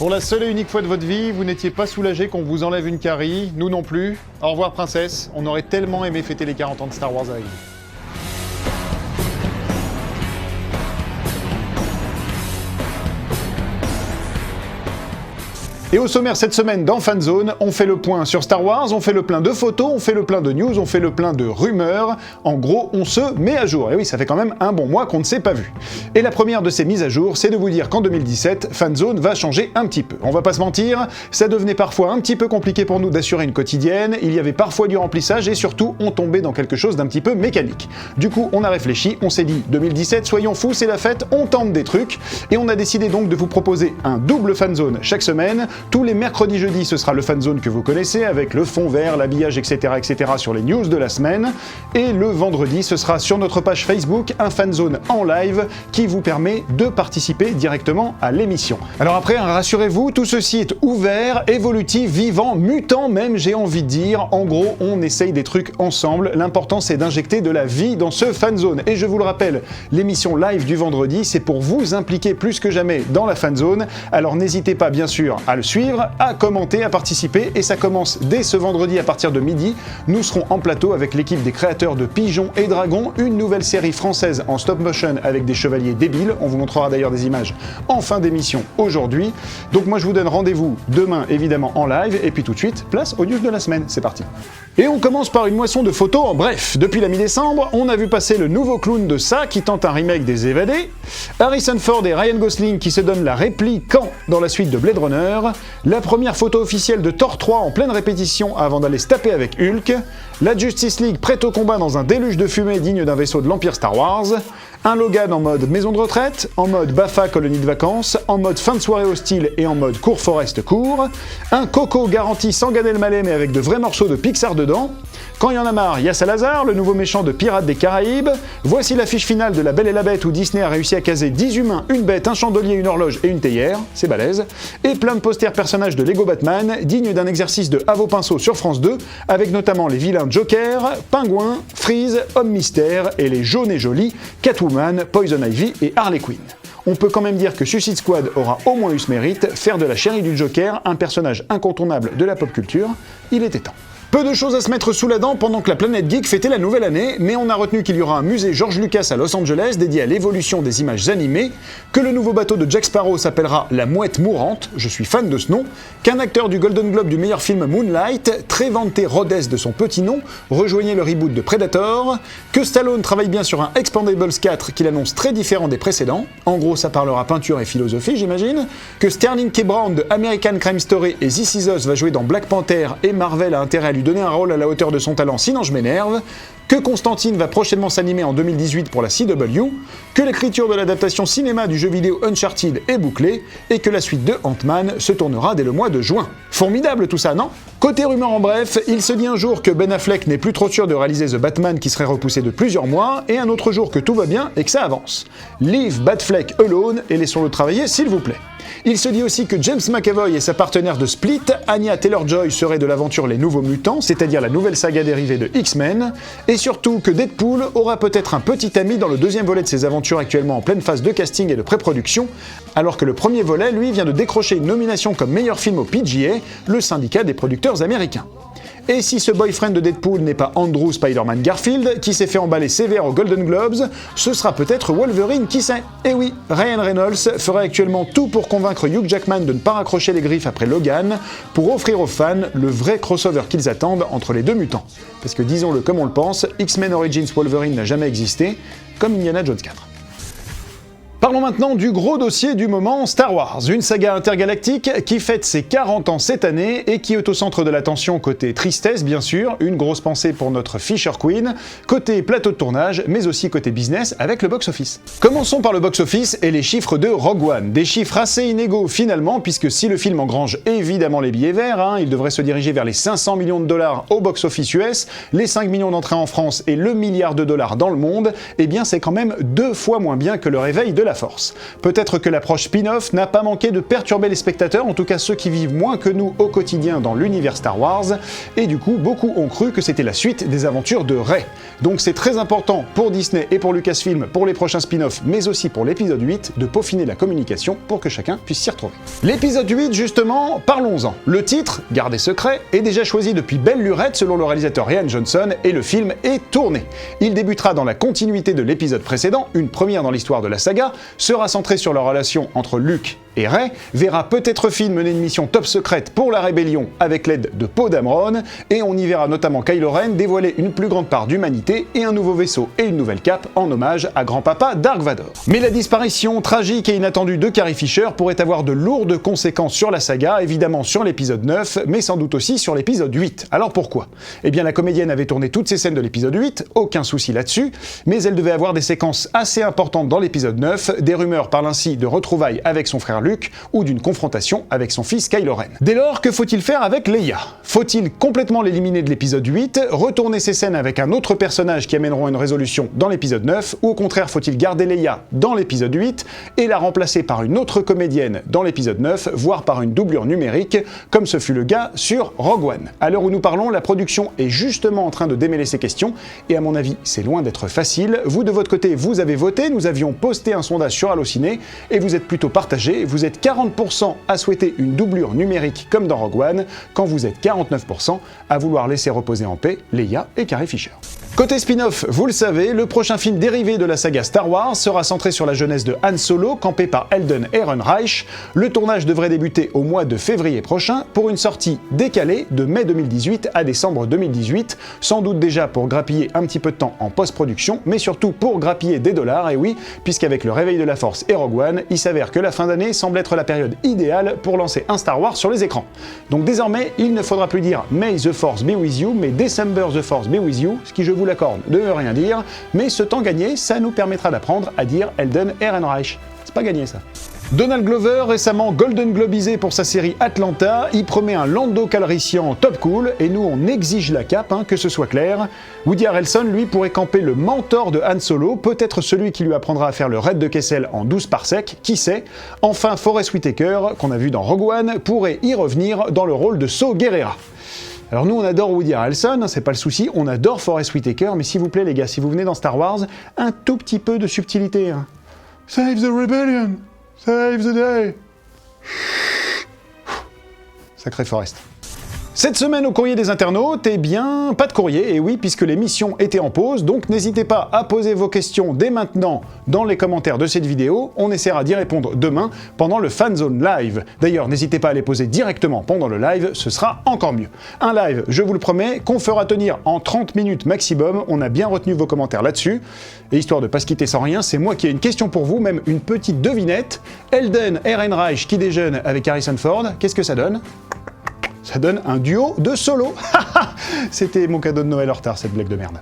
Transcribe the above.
Pour la seule et unique fois de votre vie, vous n'étiez pas soulagé qu'on vous enlève une carie, nous non plus. Au revoir princesse, on aurait tellement aimé fêter les 40 ans de Star Wars avec vous. Et au sommaire cette semaine dans Fanzone, on fait le point sur Star Wars, on fait le plein de photos, on fait le plein de news, on fait le plein de rumeurs. En gros, on se met à jour. Et oui, ça fait quand même un bon mois qu'on ne s'est pas vu. Et la première de ces mises à jour, c'est de vous dire qu'en 2017, Fanzone va changer un petit peu. On va pas se mentir, ça devenait parfois un petit peu compliqué pour nous d'assurer une quotidienne, il y avait parfois du remplissage et surtout, on tombait dans quelque chose d'un petit peu mécanique. Du coup, on a réfléchi, on s'est dit 2017, soyons fous, c'est la fête, on tente des trucs. Et on a décidé donc de vous proposer un double Fanzone chaque semaine. Tous les mercredis, jeudis, ce sera le fanzone que vous connaissez, avec le fond vert, l'habillage, etc., etc. sur les news de la semaine. Et le vendredi, ce sera sur notre page Facebook, un fanzone en live qui vous permet de participer directement à l'émission. Alors après, rassurez-vous, tout ceci est ouvert, évolutif, vivant, mutant même, j'ai envie de dire. En gros, on essaye des trucs ensemble. L'important, c'est d'injecter de la vie dans ce fanzone. Et je vous le rappelle, l'émission live du vendredi, c'est pour vous impliquer plus que jamais dans la fanzone. Alors n'hésitez pas, bien sûr, à le suivre, à commenter, à participer, et ça commence dès ce vendredi à partir de midi. Nous serons en plateau avec l'équipe des créateurs de Pigeons et Dragons, une nouvelle série française en stop motion avec des chevaliers débiles. On vous montrera d'ailleurs des images en fin d'émission aujourd'hui. Donc moi je vous donne rendez-vous demain évidemment en live, et puis tout de suite, place aux news de la semaine. C'est parti. Et on commence par une moisson de photos en bref. Depuis la mi-décembre, on a vu passer le nouveau clown de Ça qui tente un remake des Évadés, Harrison Ford et Ryan Gosling qui se donnent la réplique quand dans la suite de Blade Runner, la première photo officielle de Thor 3 en pleine répétition avant d'aller se taper avec Hulk, la Justice League prête au combat dans un déluge de fumée digne d'un vaisseau de l'Empire Star Wars, un Logan en mode maison de retraite, en mode Bafa colonie de vacances, en mode fin de soirée hostile et en mode court forest court, un Coco garanti sans Gad Elmaleh mais avec de vrais morceaux de Pixar dedans. Quand il y en a marre, il y a Salazar, le nouveau méchant de Pirates des Caraïbes. Voici l'affiche finale de La Belle et la Bête où Disney a réussi à caser 10 humains, une bête, un chandelier, une horloge et une théière, c'est balèze. Et plein de posters personnages de Lego Batman, dignes d'un exercice de à vos pinceaux sur France 2, avec notamment les vilains Joker, Pingouin, Freeze, Homme Mystère et les jaunes et jolis Catwoman, Poison Ivy et Harley Quinn. On peut quand même dire que Suicide Squad aura au moins eu ce mérite, faire de la chérie du Joker un personnage incontournable de la pop culture, il était temps. Peu de choses à se mettre sous la dent pendant que la planète geek fêtait la nouvelle année, mais on a retenu qu'il y aura un musée George Lucas à Los Angeles dédié à l'évolution des images animées, que le nouveau bateau de Jack Sparrow s'appellera La Mouette Mourante, je suis fan de ce nom, qu'un acteur du Golden Globe du meilleur film Moonlight, très vanté Rhodes de son petit nom, rejoignait le reboot de Predator, que Stallone travaille bien sur un Expendables 4 qu'il annonce très différent des précédents, en gros ça parlera peinture et philosophie j'imagine, que Sterling K. Brown de American Crime Story et This Is Us va jouer dans Black Panther et Marvel a intérêt à lui donner un rôle à la hauteur de son talent, sinon je m'énerve, que Constantine va prochainement s'animer en 2018 pour la CW, que l'écriture de l'adaptation cinéma du jeu vidéo Uncharted est bouclée, et que la suite de Ant-Man se tournera dès le mois de juin. Formidable tout ça, non ? Côté rumeur en bref, il se dit un jour que Ben Affleck n'est plus trop sûr de réaliser The Batman qui serait repoussé de plusieurs mois, et un autre jour que tout va bien et que ça avance. Leave Batfleck alone et laissons-le travailler s'il vous plaît. Il se dit aussi que James McAvoy et sa partenaire de Split, Anya Taylor-Joy, seraient de l'aventure Les Nouveaux Mutants, c'est-à-dire la nouvelle saga dérivée de X-Men, et surtout que Deadpool aura peut-être un petit ami dans le deuxième volet de ses aventures actuellement en pleine phase de casting et de pré-production, alors que le premier volet, lui, vient de décrocher une nomination comme meilleur film au PGA, le syndicat des producteurs américains. Et si ce boyfriend de Deadpool n'est pas Andrew Spider-Man Garfield, qui s'est fait emballer sévère aux Golden Globes, ce sera peut-être Wolverine, qui sait. Et oui, Ryan Reynolds ferait actuellement tout pour convaincre Hugh Jackman de ne pas raccrocher les griffes après Logan, pour offrir aux fans le vrai crossover qu'ils attendent entre les deux mutants. Parce que disons-le comme on le pense, X-Men Origins Wolverine n'a jamais existé, comme Indiana Jones 4. Parlons maintenant du gros dossier du moment, Star Wars, une saga intergalactique qui fête ses 40 ans cette année et qui est au centre de l'attention côté tristesse bien sûr, une grosse pensée pour notre Fisher Queen, côté plateau de tournage, mais aussi côté business avec le box-office. Commençons par le box-office et les chiffres de Rogue One, des chiffres assez inégaux finalement, puisque si le film engrange évidemment les billets verts, il devrait se diriger vers les 500 millions de dollars au box-office US, les 5 millions d'entrées en France et le milliard de dollars dans le monde, eh bien c'est quand même 2 fois moins bien que le réveil de la la Force. Peut-être que l'approche spin-off n'a pas manqué de perturber les spectateurs, en tout cas ceux qui vivent moins que nous au quotidien dans l'univers Star Wars, et du coup beaucoup ont cru que c'était la suite des aventures de Rey. Donc c'est très important pour Disney et pour Lucasfilm, pour les prochains spin-offs, mais aussi pour l'épisode 8, de peaufiner la communication pour que chacun puisse s'y retrouver. L'épisode 8 justement, parlons-en. Le titre, gardé secret, est déjà choisi depuis belle lurette selon le réalisateur Rian Johnson, et le film est tourné. Il débutera dans la continuité de l'épisode précédent, une première dans l'histoire de la saga, sera centré sur la relation entre Luke et Rey, verra peut-être Finn mener une mission top secrète pour la rébellion avec l'aide de Poe Dameron, et on y verra notamment Kylo Ren dévoiler une plus grande part d'humanité et un nouveau vaisseau et une nouvelle cape en hommage à grand-papa Dark Vador. Mais la disparition tragique et inattendue de Carrie Fisher pourrait avoir de lourdes conséquences sur la saga, évidemment sur l'épisode 9, mais sans doute aussi sur l'épisode 8. Alors pourquoi ? Eh bien la comédienne avait tourné toutes ses scènes de l'épisode 8, aucun souci là-dessus, mais elle devait avoir des séquences assez importantes dans l'épisode 9, des rumeurs parlent ainsi de retrouvailles avec son frère Luke, ou d'une confrontation avec son fils Kylo Ren. Dès lors, que faut-il faire avec Leia ? Faut-il complètement l'éliminer de l'épisode 8, retourner ces scènes avec un autre personnage qui amèneront une résolution dans l'épisode 9, ou au contraire faut-il garder Leia dans l'épisode 8, et la remplacer par une autre comédienne dans l'épisode 9, voire par une doublure numérique, comme ce fut le cas sur Rogue One. À l'heure où nous parlons, la production est justement en train de démêler ces questions, et à mon avis, c'est loin d'être facile. Vous, de votre côté, vous avez voté, nous avions posté un sondage sur Allociné, et vous êtes plutôt partagés, vous êtes 40% à souhaiter une doublure numérique comme dans Rogue One, quand vous êtes 49% à vouloir laisser reposer en paix Leia et Carrie Fisher. Côté spin-off, vous le savez, le prochain film dérivé de la saga Star Wars sera centré sur la jeunesse de Han Solo, campé par Alden Ehrenreich. Le tournage devrait débuter au mois de février prochain pour une sortie décalée de mai 2018 à décembre 2018, sans doute déjà pour grappiller un petit peu de temps en post-production, mais surtout pour grappiller des dollars, et oui, puisqu'avec le réveil de la Force et Rogue One, il s'avère que la fin d'année semble être la période idéale pour lancer un Star Wars sur les écrans. Donc désormais, il ne faudra plus dire May the Force be with you, mais December the Force be with you, ce qui, je vous l'accorde, ne veut rien dire, mais ce temps gagné, ça nous permettra d'apprendre à dire Alden Ehrenreich. C'est pas gagné ça. Donald Glover, récemment Golden Globisé pour sa série Atlanta, y promet un Lando Calrissian top cool, et nous on exige la cape, que ce soit clair. Woody Harrelson, lui, pourrait camper le mentor de Han Solo, peut-être celui qui lui apprendra à faire le raid de Kessel en 12 parsecs, qui sait. Enfin, Forest Whitaker, qu'on a vu dans Rogue One, pourrait y revenir dans le rôle de Saw Gerrera. Alors nous on adore Woody Harrelson, c'est pas le souci, on adore Forest Whitaker, mais s'il vous plaît les gars, si vous venez dans Star Wars, un tout petit peu de subtilité. Save the rebellion! Save the day! Sacré Forest. Cette semaine au courrier des internautes, eh bien, pas de courrier, et oui, puisque les missions étaient en pause, donc n'hésitez pas à poser vos questions dès maintenant dans les commentaires de cette vidéo, on essaiera d'y répondre demain pendant le Fanzone Live. D'ailleurs, n'hésitez pas à les poser directement pendant le live, ce sera encore mieux. Un live, je vous le promets, qu'on fera tenir en 30 minutes maximum, on a bien retenu vos commentaires là-dessus, et histoire de pas se quitter sans rien, c'est moi qui ai une question pour vous, même une petite devinette. Alden Ehrenreich qui déjeune avec Harrison Ford, qu'est-ce que ça donne ? Ça donne un duo de Solo. C'était mon cadeau de Noël en retard, cette blague de merde.